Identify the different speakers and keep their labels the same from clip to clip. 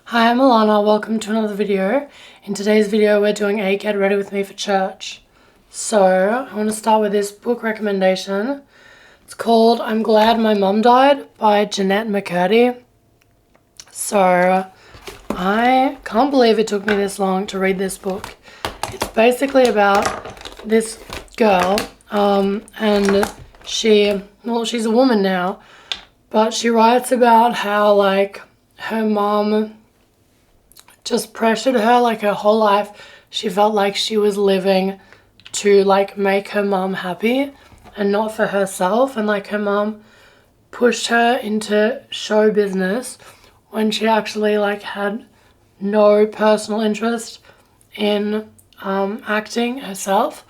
Speaker 1: Hi, I'm Alana. Welcome to another video. In today's video, we're doing a Get Ready With Me for Church. So, I want to start with this book recommendation. It's called I'm Glad My Mum Died by TIMECODES. So, I can't believe it took me this long to read this book. It's basically about this girl, and she's a woman now, but she writes about how, her mom just pressured her, her whole life. She felt like she was living to, make her mom happy and not for herself. And, her mom pushed her into show business when she actually, had no personal interest in acting herself.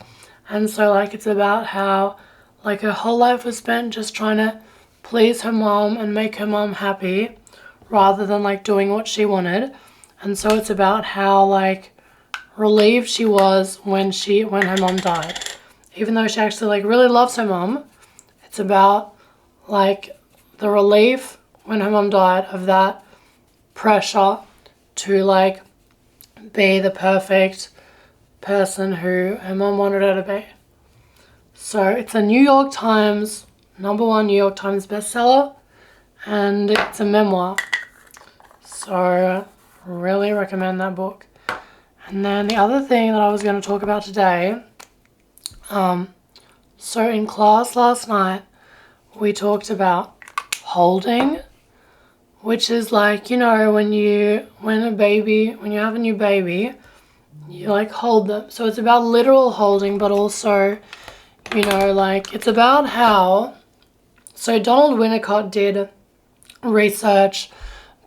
Speaker 1: And so, it's about how, her whole life was spent just trying to please her mom and make her mom happy rather than, doing what she wanted. And so it's about how, relieved she was when her mom died. Even though she actually, really loves her mom, it's about, the relief when her mom died of that pressure to, be the perfect person who her mom wanted her to be. So it's a New York Times, #1 New York Times bestseller, and it's a memoir. So really recommend that book. And then the other thing that I was going to talk about today, so in class last night, we talked about holding, which is when you have a new baby, you hold them. So it's about literal holding, but also, it's about how, so Donald Winnicott did research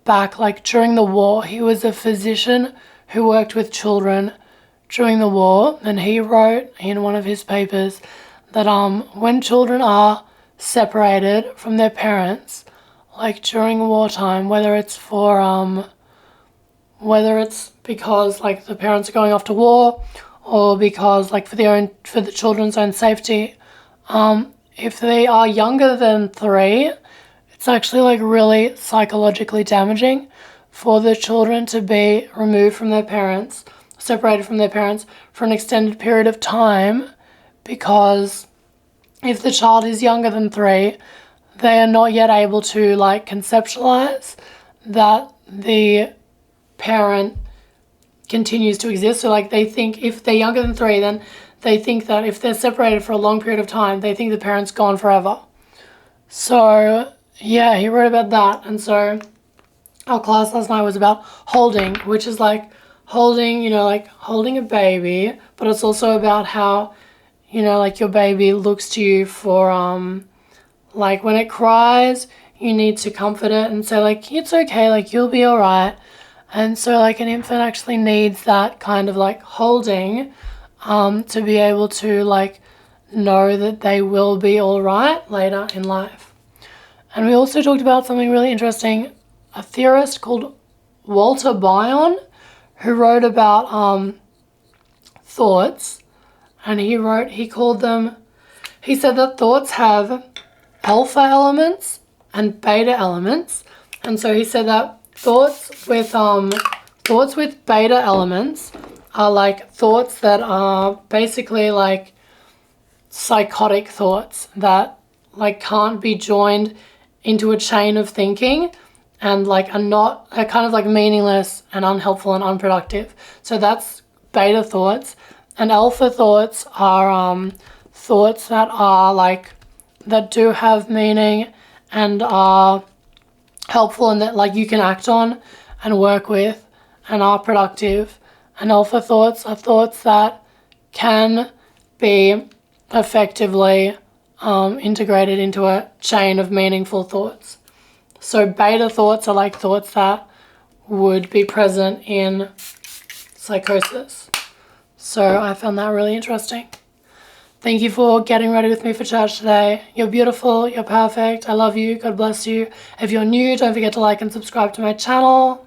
Speaker 1: back during the war. He was a physician who worked with children during the war, and he wrote in one of his papers that when children are separated from their parents, during wartime, whether it's because the parents are going off to war, or because for the children's own safety, if they are younger than 3, it's actually really psychologically damaging for the children to be removed from their parents, separated from their parents for an extended period of time, because if the child is younger than 3, they are not yet able to conceptualize that the parent continues to exist. So they think if they're younger than 3, then they think that if they're separated for a long period of time, they think the parent's gone forever. So yeah, he wrote about that. And so our class last night was about holding, which is holding, holding a baby, but it's also about how, your baby looks to you for, when it cries, you need to comfort it and say, it's okay, you'll be all right. And so, an infant actually needs that kind of, holding, to be able to, know that they will be all right later in life. And we also talked about something really interesting, a theorist called Walter Bion, who wrote about thoughts, and he said that thoughts have alpha elements and beta elements. And so he said that thoughts with beta elements are thoughts that are basically psychotic thoughts that can't be joined into a chain of thinking and are kind of meaningless and unhelpful and unproductive. So that's beta thoughts. And alpha thoughts are thoughts that are that do have meaning and are helpful and that you can act on and work with and are productive. And alpha thoughts are thoughts that can be effectively integrated into a chain of meaningful thoughts. So beta thoughts are thoughts that would be present in psychosis. So I found that really interesting. Thank you for getting ready with me for church today. You're beautiful, you're perfect, I love you, God bless you. If you're new, don't forget to like and subscribe to my channel.